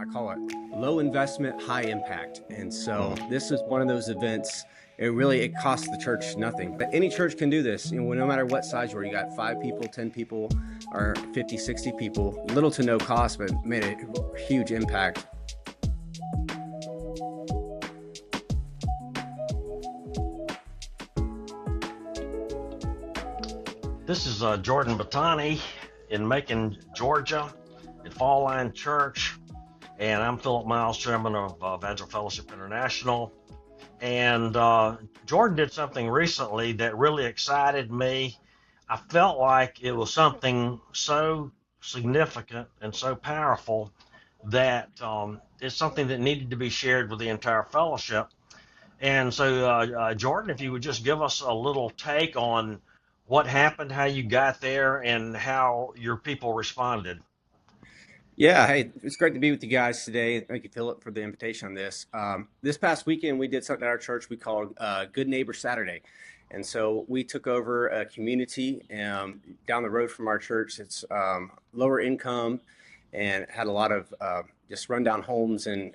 I call it low investment, high impact. And so this is one of those events. It costs the church nothing, but any church can do this, no matter what size you are. You got 5 people, 10 people, or 50, 60 people, little to no cost, but made a huge impact. This is Jordan Battani in Macon, Georgia, at Fallline Church, and I'm Phillip Miles, chairman of Evangel Fellowship International. And Jordan did something recently that really excited me. I felt like it was something so significant and so powerful that it's something that needed to be shared with the entire fellowship. And so, Jordan, if you would just give us a little take on what happened, how you got there, and how your people responded. Yeah, hey, it's great to be with you guys today. Thank you, Philip, for the invitation on this. This past weekend, we did something at our church we called Good Neighbor Saturday. And so we took over a community down the road from our church. It's lower income and had a lot of just rundown homes and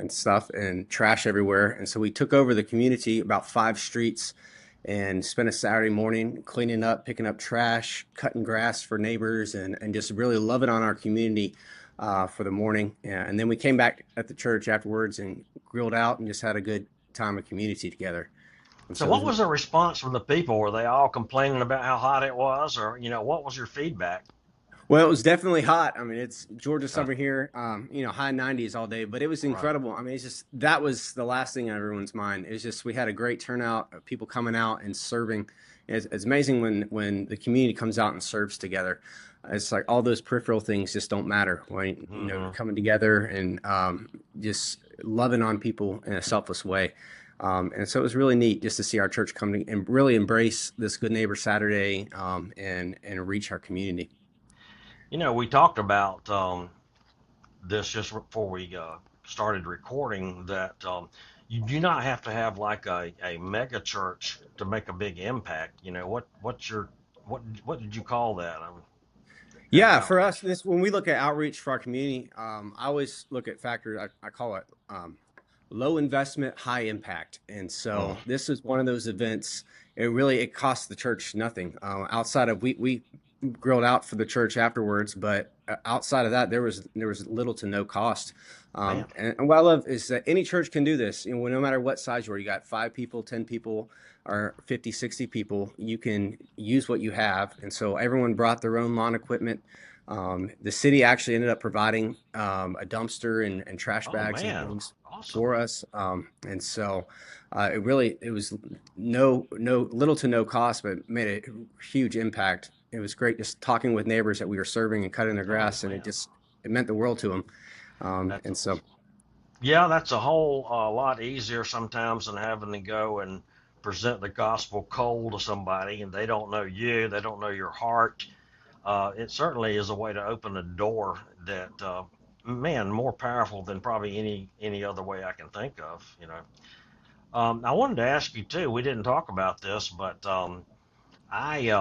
stuff and trash everywhere. And so we took over the community, about 5 streets, and spent a Saturday morning cleaning up, picking up trash, cutting grass for neighbors, and just really loving on our community for the morning. And then we came back at the church afterwards and grilled out and just had a good time of community together. And So, so it what was, was the response from the people? Were they all complaining about how hot it was, or what was your feedback? well, it was definitely hot. I mean, it's Georgia Uh, summer here, high 90s all day, but it was right. incredible. I mean, it's just that was the last thing on everyone's mind. It's just we had a great turnout of people coming out and serving. It's amazing when the community comes out and serves together. It's like all those peripheral things just don't matter when Hmm. coming together and just loving on people in a selfless way. And so it was really neat just to see our church come and really embrace this Good Neighbor Saturday and reach our community. We talked about this just before we started recording that you do not have to have like a mega church to make a big impact. What did you call that? As Yeah, for us, outreach. this when we look at outreach for our community, I always look at factors. I call it low investment, high impact. And Mm. so this is one of those events. It costs the church nothing. Outside of we grilled out for the church afterwards, but outside of that, there was little to no cost. Man. And what I love is that any church can do this. No matter what size you are, you got 5 people, 10 people, or 50, 60 people, you can use what you have. And so everyone brought their own lawn equipment. The city actually ended up providing a dumpster and trash Oh bags and man. things Awesome. for us. And so it was no little to no cost, but made a huge impact. It was great just talking with neighbors that we were serving and cutting their Oh grass, and man. it meant the world to them. That's And so Yeah, that's a whole lot easier sometimes than having to go and present the gospel cold to somebody and they don't know you, they don't know your heart. It certainly is a way to open a door that, man, more powerful than probably any other way I can think of. I wanted to ask you too. We didn't talk about this, but I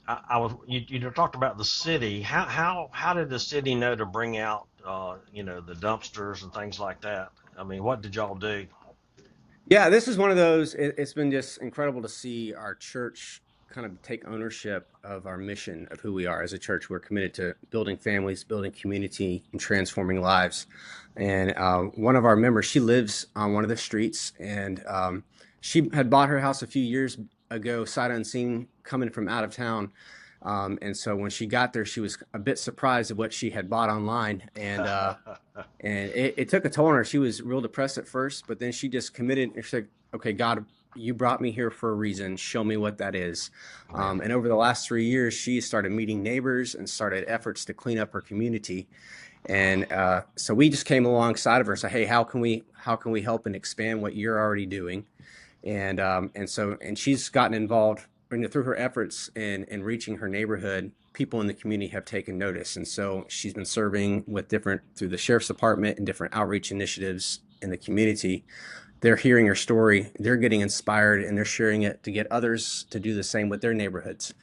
I was you talked about the city. How did the city know to bring out the dumpsters and things like that? I mean, what did y'all do? yeah, this is one of those. It's been just incredible to see our church kind of take ownership of our mission of who we are as a church. We're committed to building families, building community, and transforming lives. And one of our members, she lives on one of the streets, and she had bought her house a few years ago, sight unseen, coming from out of town. And so when she got there, she was a bit surprised at what she had bought online, and it took a toll on her. She was real depressed at first, but then she just committed. And she's like, okay, God, you brought me here for a reason. Show me what that is. Man, And over the last 3 years, she started meeting neighbors and started efforts to clean up her community. And so we just came alongside of her and said, hey, how can we help and expand what you're already doing? And she's gotten involved through her efforts in reaching her neighborhood. People in the community have taken notice, and so she's been serving with different through the sheriff's department and different outreach initiatives in the community. They're hearing her story, they're getting inspired, and they're sharing it to get others to do the same with their neighborhoods.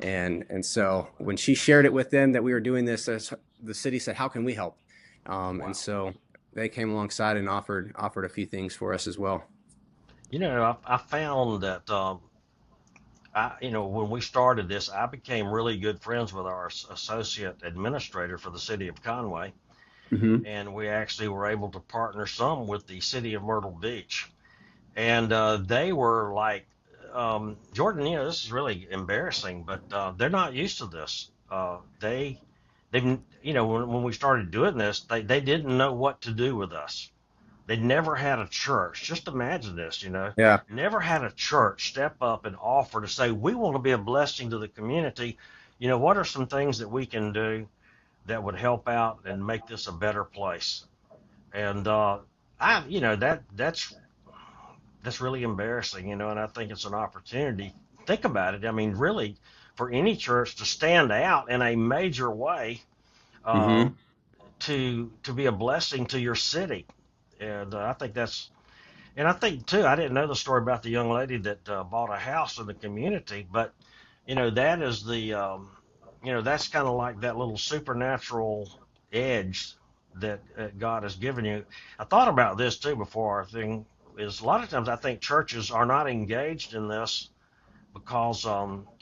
And so when she shared it with them that we were doing this, as the city said, how can we help? And Wow. so they came alongside and offered a few things for us as well. I found that when we started this, I became really good friends with our associate administrator for the city of Conway, Hmm. and we actually were able to partner some with the city of Myrtle Beach, and they were like, Jordan, this is really embarrassing, but they're not used to this. They've, when we started doing this, they didn't know what to do with us. They never had a church. Just imagine this. Yeah. Never had a church step up and offer to say, we want to be a blessing to the community. What are some things that we can do that would help out and make this a better place? And that's really embarrassing, and I think it's an opportunity. Think about it. I mean, really, for any church to stand out in a major way, uh, Hmm. to be a blessing to your city. And I think too, I didn't know the story about the young lady that bought a house in the community, but that is that's kind of like that little supernatural edge that God has given you. I thought about this too before our thing is a lot of times I think churches are not engaged in this because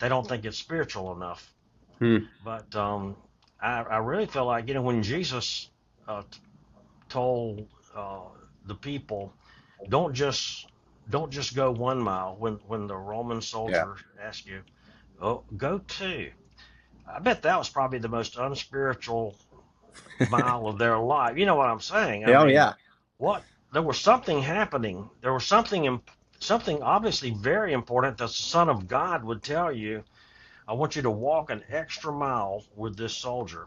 they don't think it's spiritual enough. Hmm. But I really feel like when Jesus uh, told the people, don't just don't just go 1 mile when the Roman Yeah. soldier asked you, oh, go two. I bet that was probably the most unspiritual mile of their life. You know what I'm saying? I Oh mean, yeah. what there was something happening. There was something obviously very important that the Son of God would tell you. I want you to walk an extra mile with this soldier,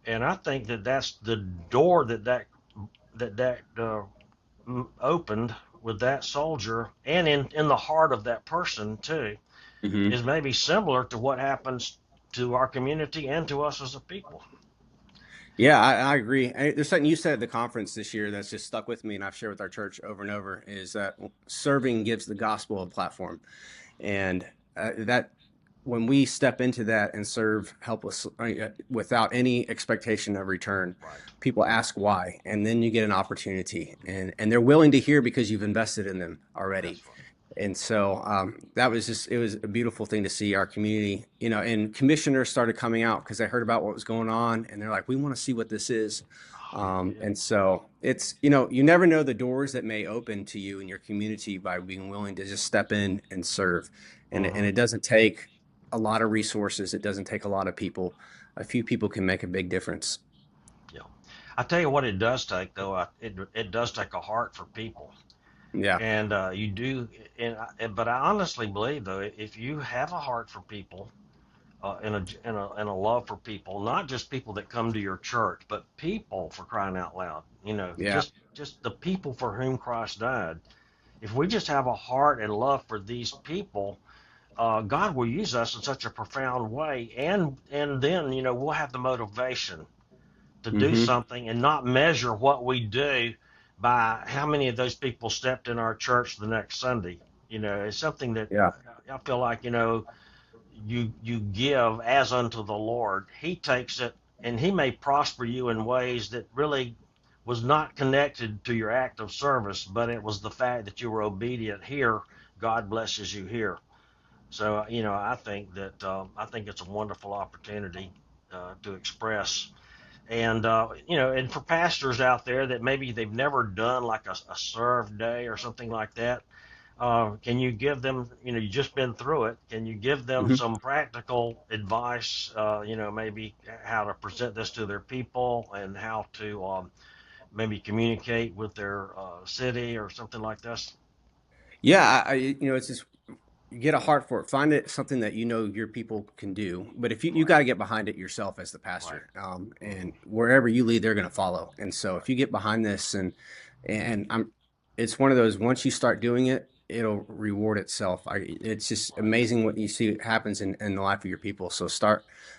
and I think that that's the door that opened with that soldier, and in the heart of that person too, Hmm. is maybe similar to what happens to our community and to us as a people. Yeah, I agree. There's something you said at the conference this year that's just stuck with me, and I've shared with our church over and over, is that serving gives the gospel a platform. And that when we step into that and serve helpless without any expectation of return, Right. people ask why, and then you get an opportunity, and they're willing to hear because you've invested in them already. That's right. And so that was just, it was a beautiful thing to see our community, and commissioners started coming out because they heard about what was going on, and they're like, we want to see what this is. Oh, good. And so it's, you never know the doors that may open to you in your community by being willing to just step in and serve. And Mm-hmm. it doesn't take a lot of resources. It doesn't take a lot of people. A few people can make a big difference. Yeah. I tell you what, it does take though. It does take a heart for people, Yeah. and you do. But I honestly believe though, if you have a heart for people, and a love for people, not just people that come to your church, but people for crying out loud. Yeah. Just the people for whom Christ died. If we just have a heart and love for these people, God will use us in such a profound way, and then we'll have the motivation to do Hmm. something and not measure what we do by how many of those people stepped in our church the next Sunday. It's something that Yeah. I feel like you give as unto the Lord. He takes it and he may prosper you in ways that really was not connected to your act of service, but it was the fact that you were obedient here. God blesses you here. So I think it's a wonderful opportunity to express, and for pastors out there that maybe they've never done like a serve day or something like that, can you give them, you just been through it, can you give them Hmm. some practical advice, maybe how to present this to their people and how to maybe communicate with their city or something like this? Yeah. It's just, you get a heart for it. Find it something that your people can do. But if you Right, got to get behind it yourself as the right, pastor, mm-hmm, and wherever you lead, they're going to follow. And so if right, you get behind this, and it's one of those, once you start doing it, it'll reward itself. It's just right, amazing what you see happens in the life of your people. So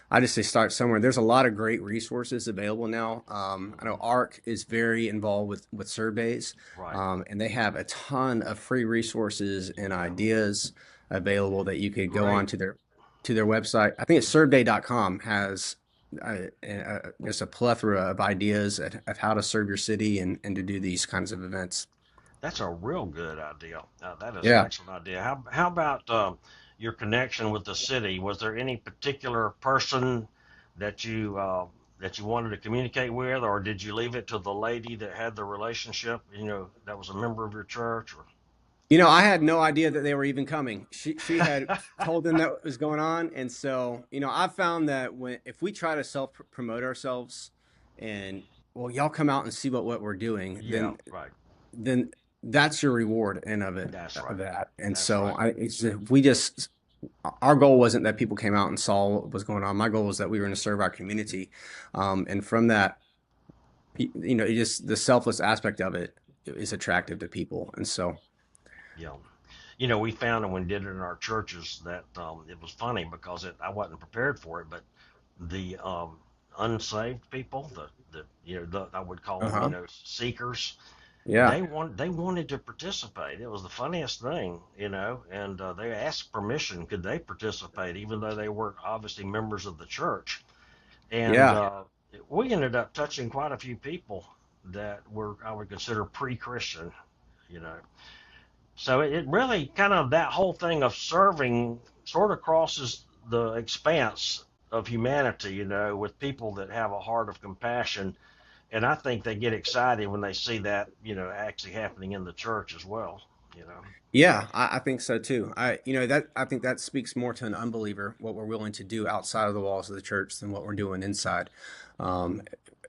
I just say start somewhere. There's a lot of great resources available now. I know mm-hmm, ARC is very involved with surveys, right, and they have a ton of free resources and yeah, ideas available that you could go on great, to their website. I think it's survey.com has just a plethora of ideas of how to serve your city and to do these kinds of events. That's a real good idea. That is an Yeah. excellent idea. How about your connection with the city? Was there any particular person that you wanted to communicate with, or did you leave it to the lady that had the relationship? That was a member of your church. Or I had no idea that they were even coming. She had told them that was going on, and so I found that when if we try to self promote ourselves, and well, y'all come out and see what we're doing, yeah, then right. then that's your reward and That's of right. that. And That's so right. we just our goal wasn't that people came out and saw what was going on. My goal was that we were going to serve our community, and from that, it just the selfless aspect of it is attractive to people, and so. Yeah. We found, and we did it in our churches, that it was funny because I wasn't prepared for it, but the unsaved people, I would call them, Uh-huh. seekers, Yeah. they wanted to participate. It was the funniest thing, and they asked permission, could they participate, even though they weren't obviously members of the church. And Yeah. we ended up touching quite a few people that were, I would consider, pre-Christian, you know. So it really kind of, that whole thing of serving sort of crosses the expanse of humanity, with people that have a heart of compassion. And I think they get excited when they see that, actually happening in the church as well, you know. Yeah, I think so too. I think that speaks more to an unbeliever what we're willing to do outside of the walls of the church than what we're doing inside. Um,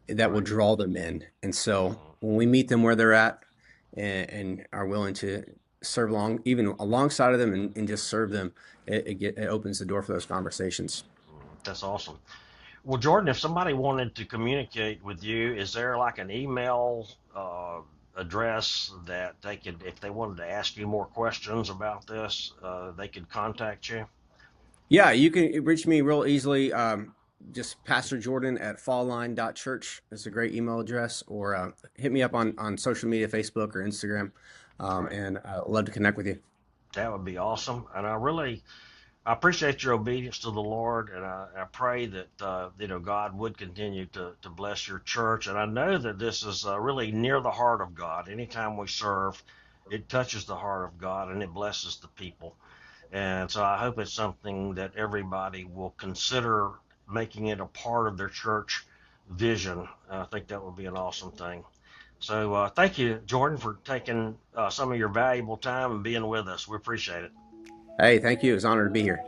that will Right. draw them in. And so Mhm. when we meet them where they're at and are willing to serve along, even alongside of them and just serve them, it opens the door for those conversations. That's awesome. Well, Jordan, if somebody wanted to communicate with you, is there like an email address that they could, if they wanted to ask you more questions about this, they could contact you? Yeah, you can reach me real easily. Just Pastor Jordan at fallline.church is a great email address, or hit me up on social media, Facebook or Instagram, Great. and I'd love to connect with you. That would be awesome. And I appreciate your obedience to the Lord, and I pray that God would continue to bless your church. And I know that this is really near the heart of God. Anytime we serve, it touches the heart of God and it blesses the people. And so I hope it's something that everybody will consider making it a part of their church vision. I think that would be an awesome thing. So thank you, Jordan, for taking some of your valuable time and being with us. We appreciate it. Hey, thank you. It's an honor to be here.